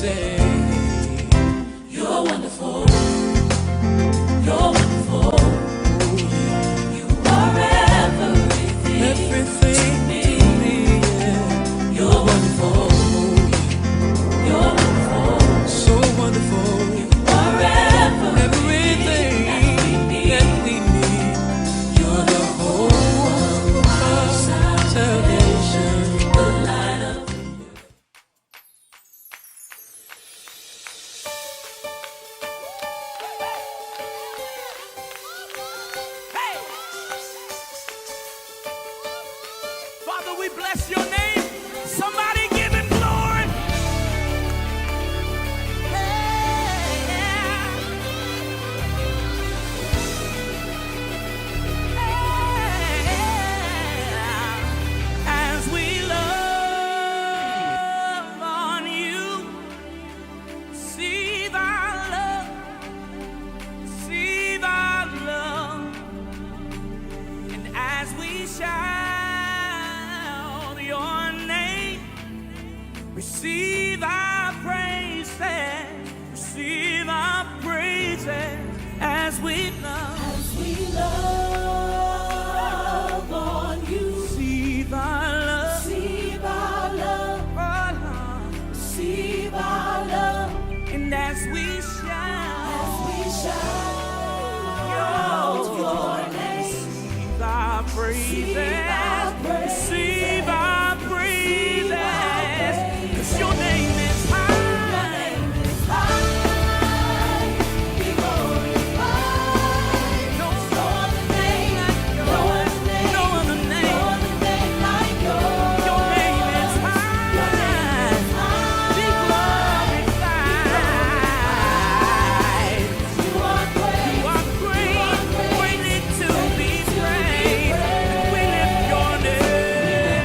say, you're wonderful. You're wonderful. You are everything to me. Yeah. You're wonderful. You're wonderful. So wonderful. You are everything that we need. You're the hope of our salvation. the light of Father, we bless your name. Somebody give him glory. As we love on you, receive our love, receive our love. And as we shout your name, receive our praises, receive our praises as we love. as we love on you. Receive our love, Receive our love. oh Lord. Receive our love. And as we As shout we shout your name. receive our praises, Receive our praises. receive our praises, 'cause your name is Your high. name is high. Be glorified. No No other name like yours. No other name. No other name. No other name like yours. Your name is high. Your name is high. Be glorified. You are great. You are great, greatly to be praised. We lift your name.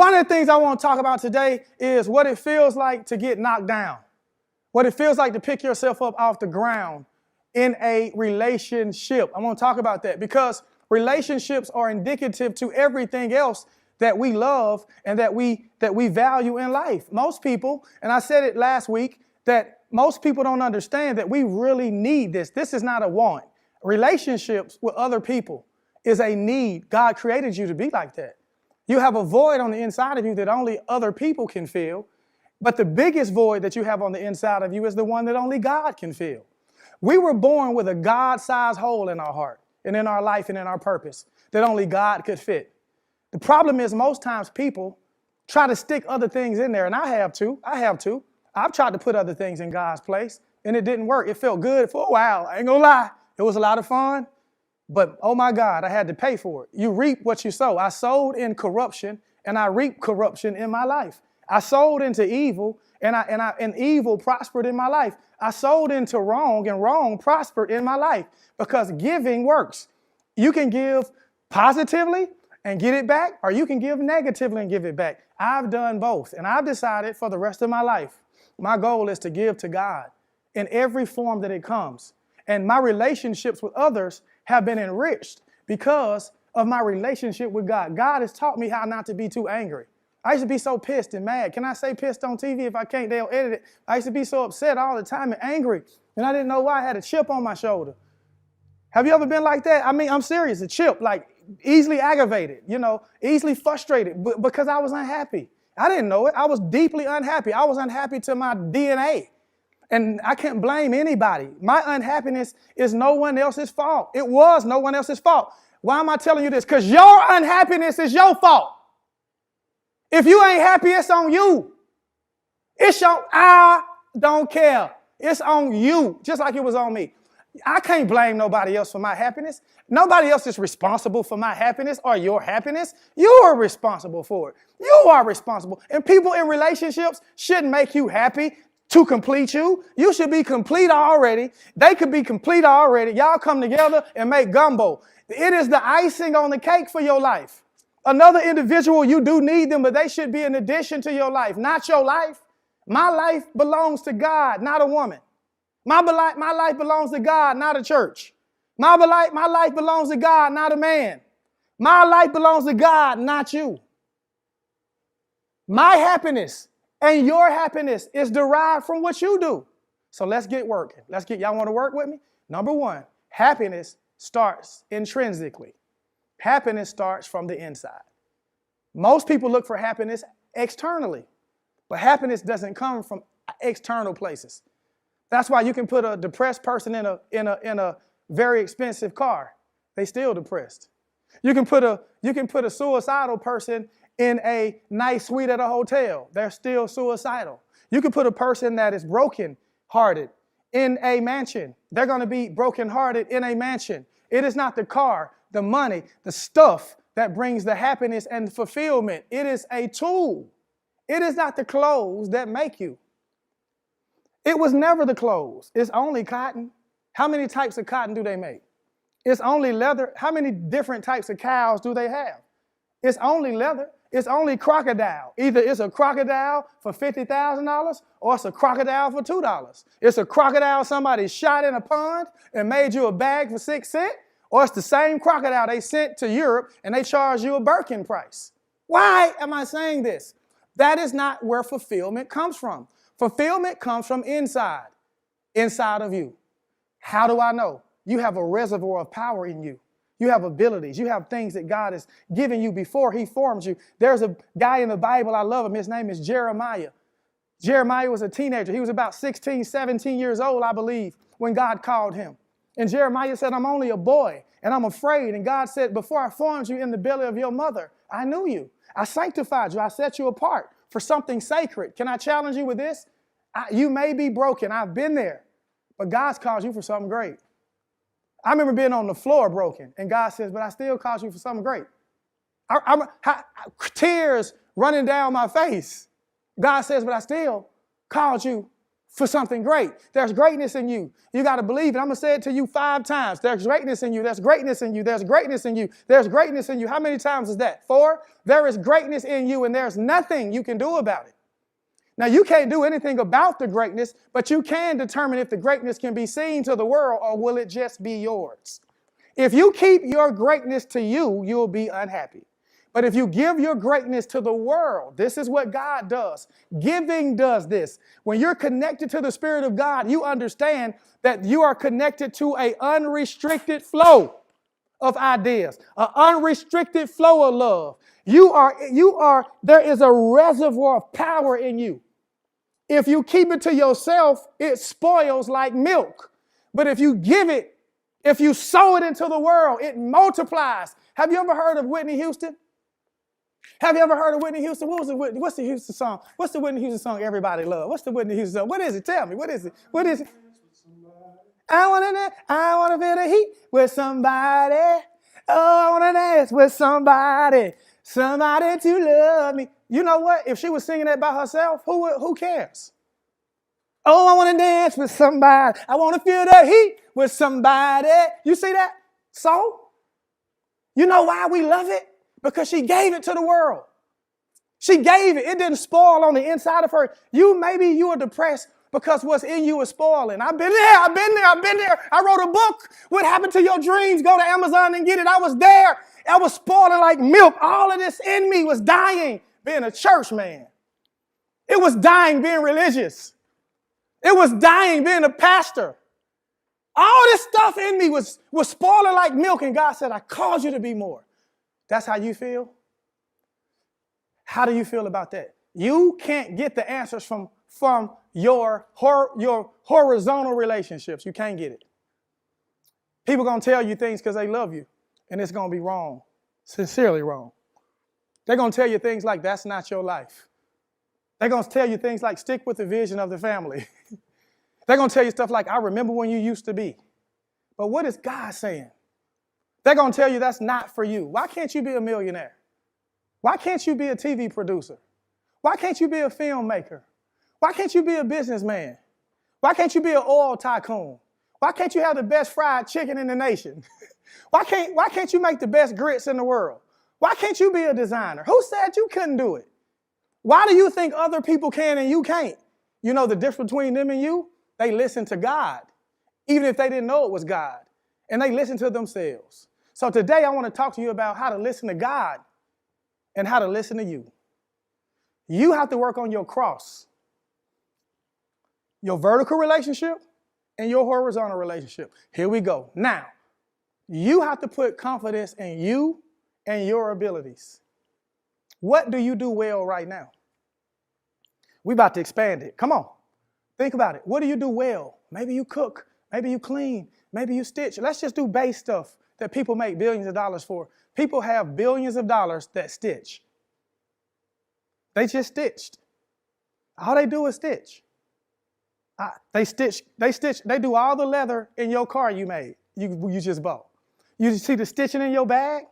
One of the things I want to talk about today is what it feels like to get knocked down. What it feels like to pick yourself up off the ground in a relationship. I want to talk about that because relationships are indicative to everything else that we love and that we value in life. Most people, and I said it last week, that most people don't understand that we really need this. This is not a want. Relationships with other people is a need. God created you to be like that. You have a void on the inside of you that only other people can fill. But the biggest void that you have on the inside of you is the one that only God can fill. We were born with a God-sized hole in our heart and in our life and in our purpose that only God could fit. The problem is most times people try to stick other things in there, and I have too. I've tried to put other things in God's place, and it didn't work. It felt good for a while. I ain't gonna lie. It was a lot of fun, but oh my God, I had to pay for it. You reap what you sow. I sowed in corruption, and I reaped corruption in my life. I sowed into evil, and evil prospered in my life. I sowed into wrong, and wrong prospered in my life because giving works. You can give positively and get it back, or you can give negatively and give it back. I've done both, and I've decided for the rest of my life, my goal is to give to God in every form that it comes. And my relationships with others have been enriched because of my relationship with God. God has taught me how not to be too angry. I used to be so pissed and mad. Can I say pissed on TV? If I can't, they'll edit it. I used to be so upset all the time and angry, and I didn't know why. I had a chip on my shoulder. Have you ever been like that? I mean, I'm serious, a chip, like easily aggravated, easily frustrated because I was unhappy. I didn't know it. I was deeply unhappy. I was unhappy to my DNA. And I can't blame anybody. My unhappiness is no one else's fault. It was no one else's fault. Why am I telling you this? Because your unhappiness is your fault. If you ain't happy, it's on you. I don't care. It's on you, just like it was on me. I can't blame nobody else for my happiness. Nobody else is responsible for my happiness or your happiness. You are responsible for it. You are responsible. And people in relationships shouldn't make you happy to complete you. You should be complete already. They could be complete already. Y'all come together and make gumbo. It is the icing on the cake for your life. Another individual, you do need them, but they should be an addition to your life, not your life. My life belongs to God, not a woman. My life belongs to God, not a church. My life belongs to God, not a man. My life belongs to God, not you. My happiness and your happiness is derived from what you do. So let's get working. Y'all want to work with me? Number one, happiness starts intrinsically. Happiness starts from the inside. Most people look for happiness externally, but happiness doesn't come from external places. That's why you can put a depressed person in a very expensive car. They still depressed. You can put a suicidal person in a nice suite at a hotel. They're still suicidal. You can put a person that is broken-hearted in a mansion. They're going to be broken-hearted in a mansion. It is not the car, the money, the stuff that brings the happiness and the fulfillment. It is a tool. It is not the clothes that make you. It was never the clothes. It's only cotton. How many types of cotton do they make? It's only leather. How many different types of cows do they have? It's only leather. It's only crocodile. Either it's a crocodile for $50,000 or it's a crocodile for $2. It's a crocodile somebody shot in a pond and made you a bag for 6 cents, or it's the same crocodile they sent to Europe and they charge you a Birkin price. Why am I saying this? That is not where fulfillment comes from. Fulfillment comes from inside of you. How do I know? You have a reservoir of power in you. You have abilities. You have things that God has given you before he formed you. There's a guy in the Bible, I love him. His name is Jeremiah. Jeremiah was a teenager. He was about 16, 17 years old, I believe, when God called him. And Jeremiah said, I'm only a boy and I'm afraid. And God said, before I formed you in the belly of your mother, I knew you. I sanctified you. I set you apart for something sacred. Can I challenge you with this? You may be broken. I've been there. But God's called you for something great. I remember being on the floor broken, and God says, but I still called you for something great. Tears running down my face. God says, but I still called you for something great. There's greatness in you. You got to believe it. I'm going to say it to you 5 times. There's greatness in you. There's greatness in you. There's greatness in you. There's greatness in you. How many times is that? 4? There is greatness in you, and there's nothing you can do about it. Now, you can't do anything about the greatness, but you can determine if the greatness can be seen to the world or will it just be yours. If you keep your greatness to you, you'll be unhappy. But if you give your greatness to the world, this is what God does. Giving does this. When you're connected to the Spirit of God, you understand that you are connected to an unrestricted flow of ideas, an unrestricted flow of love. There is a reservoir of power in you. If you keep it to yourself, it spoils like milk. But if you give it, if you sow it into the world, it multiplies. Have you ever heard of Whitney Houston? Have you ever heard of Whitney Houston? What's the Houston song? What's the Whitney Houston song everybody loves? What's the Whitney Houston song? What is it? Tell me. What is it? What is it? I want to feel the heat with somebody. Oh, I want to dance with somebody. Somebody to love me. You know what? If she was singing that by herself, who cares? Oh, I want to dance with somebody. I want to feel the heat with somebody. You see that? So, you know why we love it? Because she gave it to the world. She gave it. It didn't spoil on the inside of her. Maybe you are depressed because what's in you is spoiling. I've been there. I wrote a book. What happened to your dreams? Go to Amazon and get it. I was there. I was spoiling like milk. All of this in me was dying being a church man. It was dying being religious. It was dying being a pastor. All this stuff in me was spoiling like milk, and God said, I called you to be more. That's how you feel? How do you feel about that? You can't get the answers from your horizontal relationships. You can't get it. People going to tell you things because they love you, and it's going to be wrong, sincerely wrong. They're going to tell you things like, that's not your life. They're going to tell you things like, stick with the vision of the family. They're going to tell you stuff like, I remember when you used to be. But what is God saying? They're going to tell you that's not for you. Why can't you be a millionaire? Why can't you be a TV producer? Why can't you be a filmmaker? Why can't you be a businessman? Why can't you be an oil tycoon? Why can't you have the best fried chicken in the nation? Why can't you make the best grits in the world? Why can't you be a designer? Who said you couldn't do it? Why do you think other people can and you can't? You know the difference between them and you? They listen to God, even if they didn't know it was God. And they listen to themselves. So today I want to talk to you about how to listen to God and how to listen to you. You have to work on your cross, your vertical relationship and your horizontal relationship. Here we go. Now, you have to put confidence in you and your abilities. What do you do well right now? We're about to expand it. Come on. Think about it. What do you do well? Maybe you cook. Maybe you clean. Maybe you stitch. Let's just do base stuff that people make billions of dollars for. People have billions of dollars that stitch. They just stitched. All they do is stitch. They do all the leather in your car you made, you just bought. You see the stitching in your bag?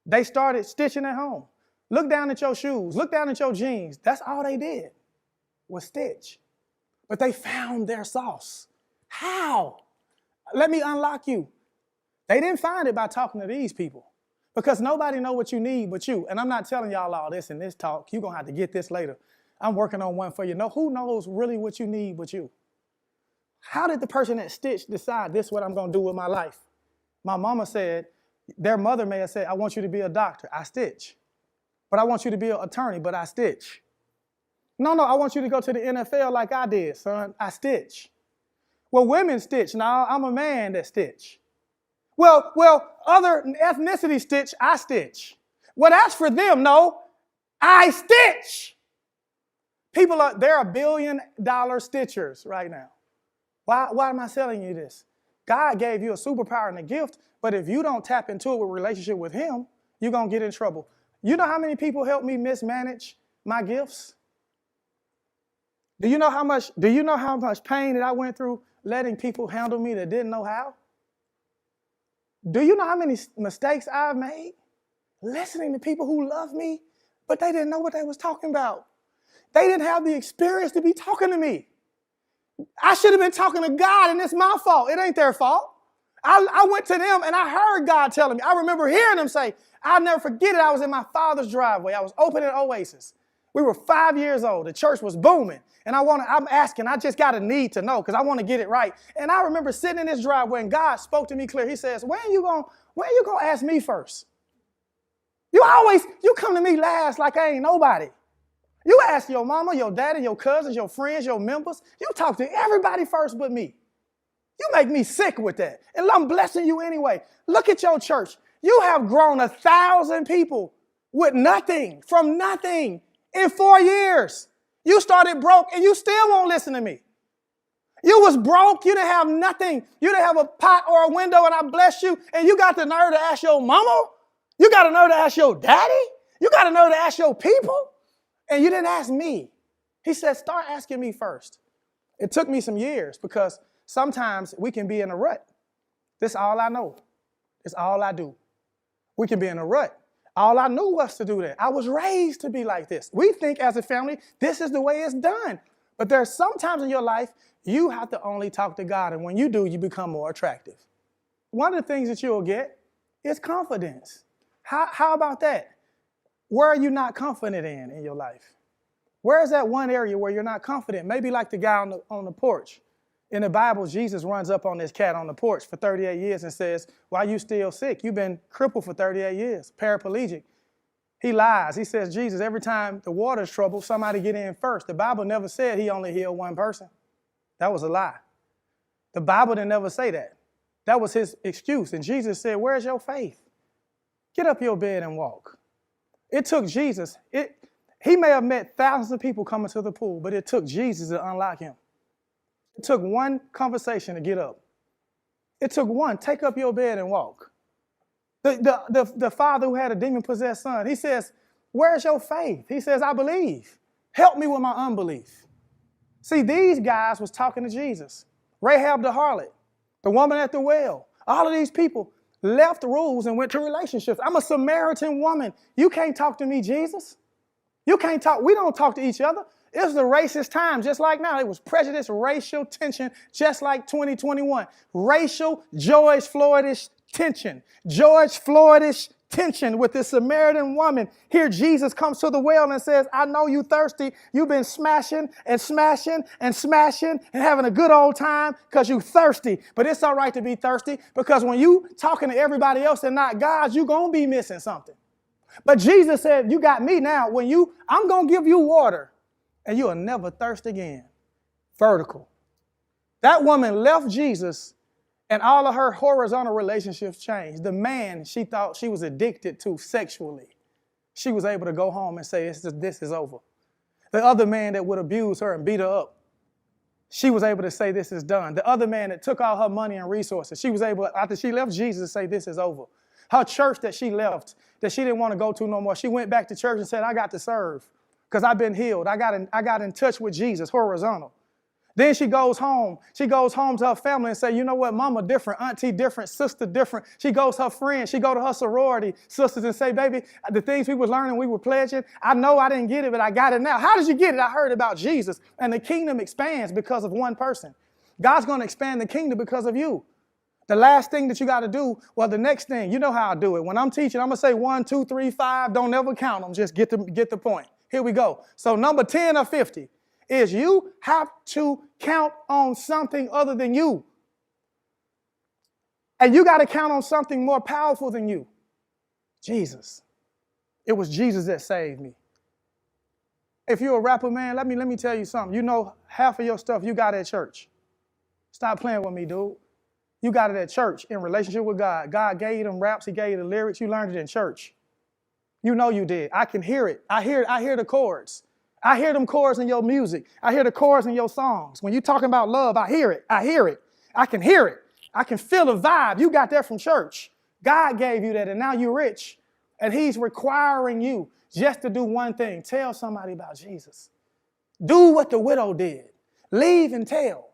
They started stitching at home. Look down at your shoes. Look down at your jeans. That's all they did was stitch. But they found their sauce. How? Let me unlock you. They didn't find it by talking to these people because nobody knows what you need but you. And I'm not telling y'all all this in this talk. You're going to have to get this later. I'm working on one for you. No, who knows really what you need but you? How did the person that stitched decide this is what I'm going to do with my life? My mama said, their mother may have said, I want you to be a doctor. I stitch. But I want you to be an attorney, but I stitch. No, I want you to go to the NFL like I did, son. I stitch. Well, women stitch. Now, I'm a man that stitch. Well, other ethnicity stitch, I stitch. Well, that's for them. No, I stitch. There are $1 billion stitchers right now. Why am I telling you this? God gave you a superpower and a gift, but if you don't tap into it with a relationship with him, you're going to get in trouble. You know how many people helped me mismanage my gifts? Do you know how much pain that I went through letting people handle me that didn't know how? Do you know how many mistakes I've made listening to people who love me, but they didn't know what they was talking about? They didn't have the experience to be talking to me. I should have been talking to God, and it's my fault. It ain't their fault. I went to them, and I heard God telling me. I remember hearing them say, I'll never forget it. I was in my father's driveway. I was opening Oasis. We were 5 years old. The church was booming. And I'm asking, I just got a need to know because I want to get it right. And I remember sitting in this driveway, and God spoke to me clear. He says, when you gonna ask me first? You come to me last like I ain't nobody. You ask your mama, your daddy, your cousins, your friends, your members. You talk to everybody first but me. You make me sick with that. And I'm blessing you anyway. Look at your church. You have grown 1,000 people with nothing, from nothing, in 4 years. You started broke and you still won't listen to me. You was broke. You didn't have nothing. You didn't have a pot or a window, and I blessed you. And you got the nerve to ask your mama? You got the nerve to ask your daddy? You got the nerve to ask your people? And you didn't ask me. He said, start asking me first. It took me some years because sometimes we can be in a rut. This is all I know. It's all I do. We can be in a rut. All I knew was to do that. I was raised to be like this. We think as a family, this is the way it's done. But there's sometimes in your life, you have to only talk to God. And when you do, you become more attractive. One of the things that you'll get is confidence. How about that? Where are you not confident in your life? Where is that one area where you're not confident? Maybe like the guy on the porch. In the Bible, Jesus runs up on this cat on the porch for 38 years and says, why are you still sick? You've been crippled for 38 years, paraplegic. He lies. He says, Jesus, every time the water's troubled, somebody get in first. The Bible never said he only healed one person. That was a lie. The Bible didn't never say that. That was his excuse. And Jesus said, where's your faith? Get up your bed and walk. It took Jesus. He may have met thousands of people coming to the pool, but it took Jesus to unlock him. It took one conversation to get up. It took one, take up your bed and walk. The father who had a demon-possessed son, he says, where's your faith? He says, I believe. Help me with my unbelief. See, these guys was talking to Jesus. Rahab the harlot, the woman at the well, all of these people left rules and went to relationships. I'm a Samaritan woman. You can't talk to me, Jesus. You can't talk. We don't talk to each other. It was the racist time, just like now. It was prejudice, racial tension, just like 2021. Racial, George Floyd-ish tension. George Floyd-ish tension with this Samaritan woman. Here Jesus comes to the well and says, I know you thirsty. You've been smashing and smashing and smashing and having a good old time because you thirsty. But it's all right to be thirsty because when you talking to everybody else and not God, you're going to be missing something. But Jesus said, you got me now. I'm going to give you water and you'll never thirst again. Vertical. That woman left Jesus and all of her horizontal relationships changed. The man she thought she was addicted to sexually, she was able to go home and say, this is over. The other man that would abuse her and beat her up, she was able to say, this is done. The other man that took all her money and resources, she was able, after she left Jesus, to say, this is over. Her church that she left, that she didn't want to go to no more, she went back to church and said, I got to serve because I've been healed. I got in touch with Jesus, horizontal. Then she goes home. She goes home to her family and say, you know what, mama different, auntie different, sister different. She goes to her friends. She go to her sorority sisters and say, baby, the things we were learning, we were pledging, I know I didn't get it, but I got it now. How did you get it? I heard about Jesus. And the kingdom expands because of one person. God's going to expand the kingdom because of you. The last thing that you got to do, well, the next thing, you know how I do it. When I'm teaching, I'm going to say 1, 2, 3, 5. Don't ever count them. Just get the point. Here we go. So number 10 or 50. Is you have to count on something other than you. And you got to count on something more powerful than you. Jesus. It was Jesus that saved me. If you're a rapper, man, let me tell you something. You know half of your stuff you got at church. Stop playing with me, dude. You got it at church in relationship with God. God gave you them raps. He gave you the lyrics. You learned it in church. You know you did. I can hear it. I hear the chords. I hear them chords in your music. I hear the chords in your songs. When you're talking about love, I hear it. I hear it. I can hear it. I can feel the vibe. You got that from church. God gave you that, and now you're rich. And he's requiring you just to do one thing. Tell somebody about Jesus. Do what the widow did. Leave and tell.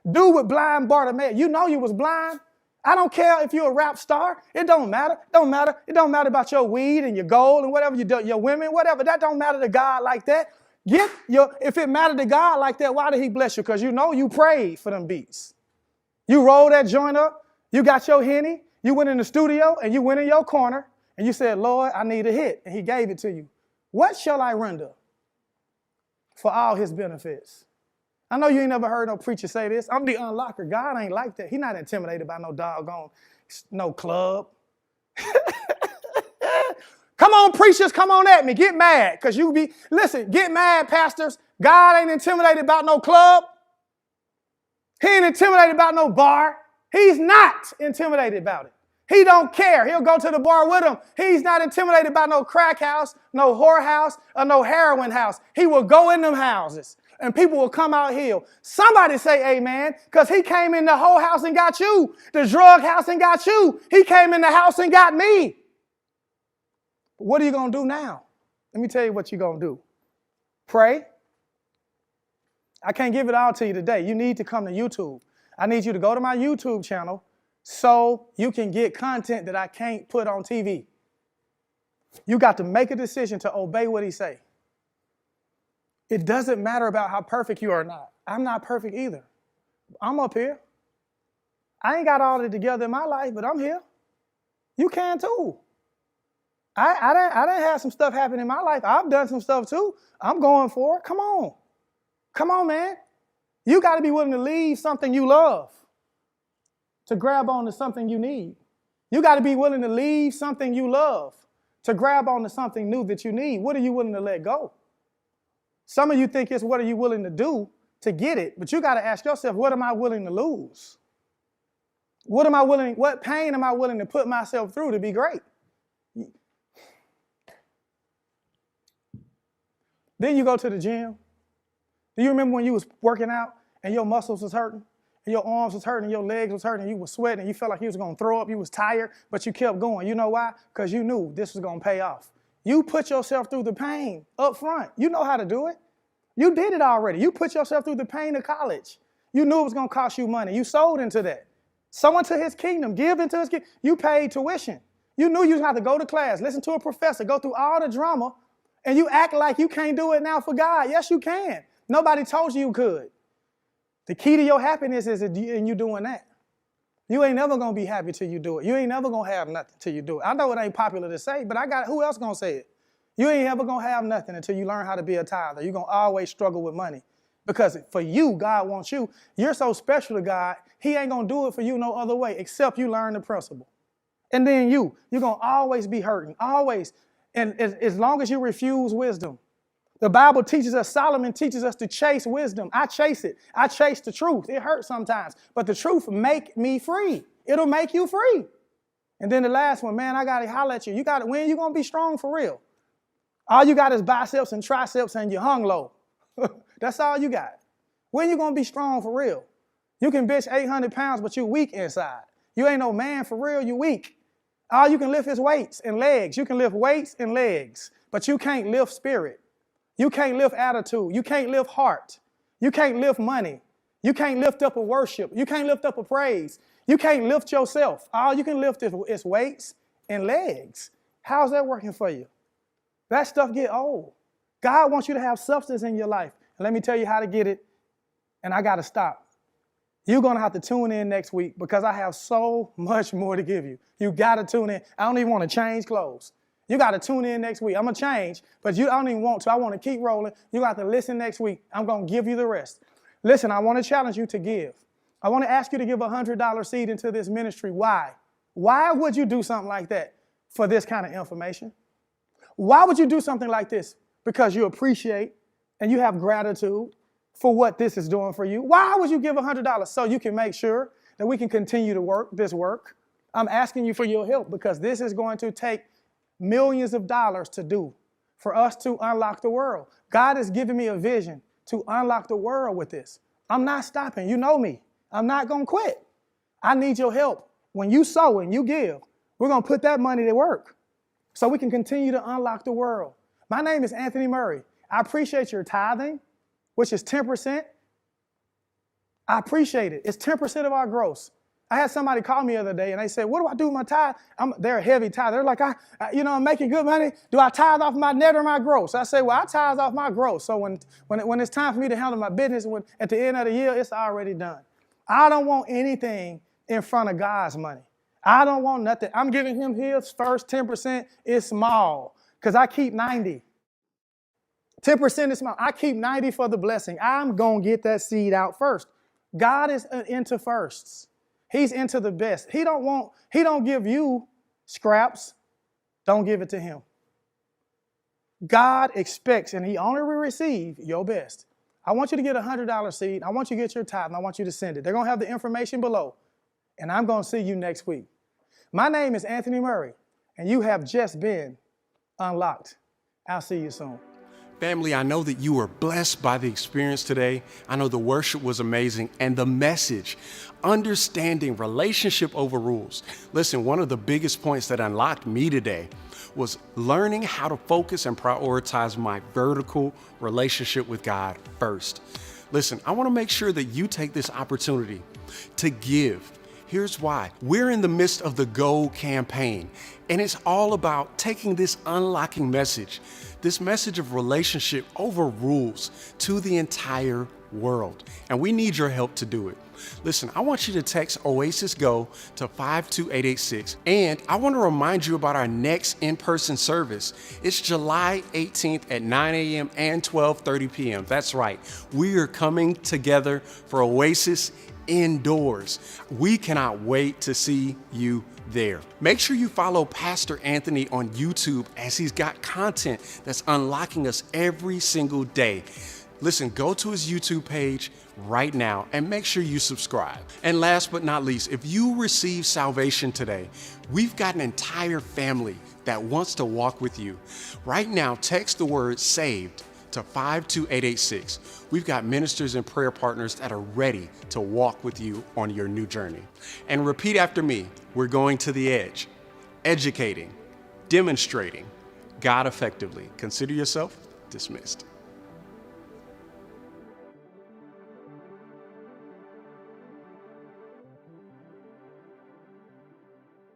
Do what blind Bartimaeus. You know you was blind. I don't care if you're a rap star. It don't matter. It don't matter. It don't matter about your weed and your gold and whatever you do, your women, whatever. That don't matter to God like that. If it mattered to God like that, why did he bless you? Because you know you prayed for them beats. You rolled that joint up, you got your Henny, you went in the studio and you went in your corner and you said, Lord, I need a hit. And he gave it to you. What shall I render for all his benefits? I know you ain't never heard no preacher say this. I'm the unlocker. God ain't like that. He's not intimidated by no doggone, no club. Come on, preachers, come on at me. Get mad. Because listen, get mad, pastors. God ain't intimidated about no club. He ain't intimidated about no bar. He's not intimidated about it. He don't care. He'll go to the bar with him. He's not intimidated by no crack house, no whore house, or no heroin house. He will go in them houses, and people will come out healed. Somebody say amen, because he came in the whole house and got you. The drug house and got you. He came in the house and got me. What are you going to do now? Let me tell you what you're going to do. Pray. I can't give it all to you today. You need to come to YouTube. I need you to go to my YouTube channel so you can get content that I can't put on TV. You got to make a decision to obey what he say. It doesn't matter about how perfect you are or not. I'm not perfect either. I'm up here. I ain't got all it together in my life, but I'm here. You can too. I done had some stuff happen in my life. I've done some stuff too. I'm going for it. Come on. Come on, man. You got to be willing to leave something you love to grab on to something you need. You got to be willing to leave something you love to grab on to something new that you need. What are you willing to let go? Some of you think it's what are you willing to do to get it, but you got to ask yourself, what am I willing to lose? What pain am I willing to put myself through to be great? Then you go to the gym. Do you remember when you was working out and your muscles was hurting, and your arms was hurting, your legs was hurting, you was sweating, and you felt like you was going to throw up, you was tired, but you kept going. You know why? Because you knew this was going to pay off. You put yourself through the pain up front. You know how to do it. You did it already. You put yourself through the pain of college. You knew it was going to cost you money. You sold into that. Sow into his kingdom. Give into his kingdom. You paid tuition. You knew you was going to have to go to class, listen to a professor, go through all the drama, and you act like you can't do it now for God. Yes, you can. Nobody told you could. The key to your happiness is in you doing that. You ain't never going to be happy till you do it. You ain't never going to have nothing till you do it. I know it ain't popular to say, but who else going to say it? You ain't ever going to have nothing until you learn how to be a tither. You're going to always struggle with money. Because for you, God wants you. You're so special to God, he ain't going to do it for you no other way except you learn the principle. And then you're going to always be hurting, always. And as long as you refuse wisdom. The Bible teaches us, Solomon teaches us to chase wisdom. I chase it. I chase the truth. It hurts sometimes, but the truth make me free. It'll make you free. And then the last one, man, I got to holler at you. When you going to be strong for real? All you got is biceps and triceps and you hung low. That's all you got. When you going to be strong for real? You can bench 800 pounds, but you weak inside. You ain't no man for real, you weak. All you can lift is weights and legs. You can lift weights and legs, but you can't lift spirit. You can't lift attitude. You can't lift heart. You can't lift money. You can't lift up a worship. You can't lift up a praise. You can't lift yourself. All you can lift is weights and legs. How's that working for you? That stuff get old. God wants you to have substance in your life. And let me tell you how to get it, and I got to stop. You're going to have to tune in next week because I have so much more to give you. You got to tune in. I don't even want to change clothes. You got to tune in next week. I'm going to change, but I don't even want to. I want to keep rolling. You got to listen next week. I'm going to give you the rest. Listen, I want to challenge you to give. I want to ask you to give a $100 seed into this ministry. Why? Why would you do something like that for this kind of information? Why would you do something like this? Because you appreciate and you have gratitude for what this is doing for you. Why would you give $100? So you can make sure that we can continue to work this work. I'm asking you for your help because this is going to take millions of dollars to do for us to unlock the world. God has given me a vision to unlock the world with this. I'm not stopping. You know me. I'm not going to quit. I need your help. When you sow and you give, we're going to put that money to work so we can continue to unlock the world. My name is Anthony Murray. I appreciate your tithing, which is 10%. I appreciate it. It's 10% of our gross. I had somebody call me the other day and they said, what do I do with my tithe? They're a heavy tithe. They're like, I'm making good money. Do I tithe off my net or my gross? I say, well, I tithe off my gross. So when it's time for me to handle my business, at the end of the year, it's already done. I don't want anything in front of God's money. I don't want nothing. I'm giving him his first 10%. Is small because I keep 90. 10% is small. I keep 90 for the blessing. I'm going to get that seed out first. God is into firsts. He's into the best. He don't give you scraps. Don't give it to him. God expects, and he only will receive your best. I want you to get a $100 seed. I want you to get your tithe, and I want you to send it. They're going to have the information below, and I'm going to see you next week. My name is Anthony Murray, and you have just been unlocked. I'll see you soon. Family, I know that you were blessed by the experience today. I know the worship was amazing and the message, understanding relationship over rules. Listen, one of the biggest points that unlocked me today was learning how to focus and prioritize my vertical relationship with God first. Listen, I want to make sure that you take this opportunity to give. Here's why. We're in the midst of the Go campaign, and it's all about taking this unlocking message, this message of relationship over rules to the entire world. And we need your help to do it. Listen, I want you to text Oasis Go to 52886. And I want to remind you about our next in-person service. It's July 18th at 9 a.m. and 12:30 p.m. That's right. We are coming together for Oasis indoors. We cannot wait to see you there. Make sure you follow Pastor Anthony on YouTube as he's got content that's unlocking us every single day. Listen, go to his YouTube page right now and make sure you subscribe. And last but not least, if you receive salvation today, we've got an entire family that wants to walk with you. Right now, text the word SAVED to 52886. We've got ministers and prayer partners that are ready to walk with you on your new journey. And repeat after me, we're going to the edge, educating, demonstrating God effectively. Consider yourself dismissed.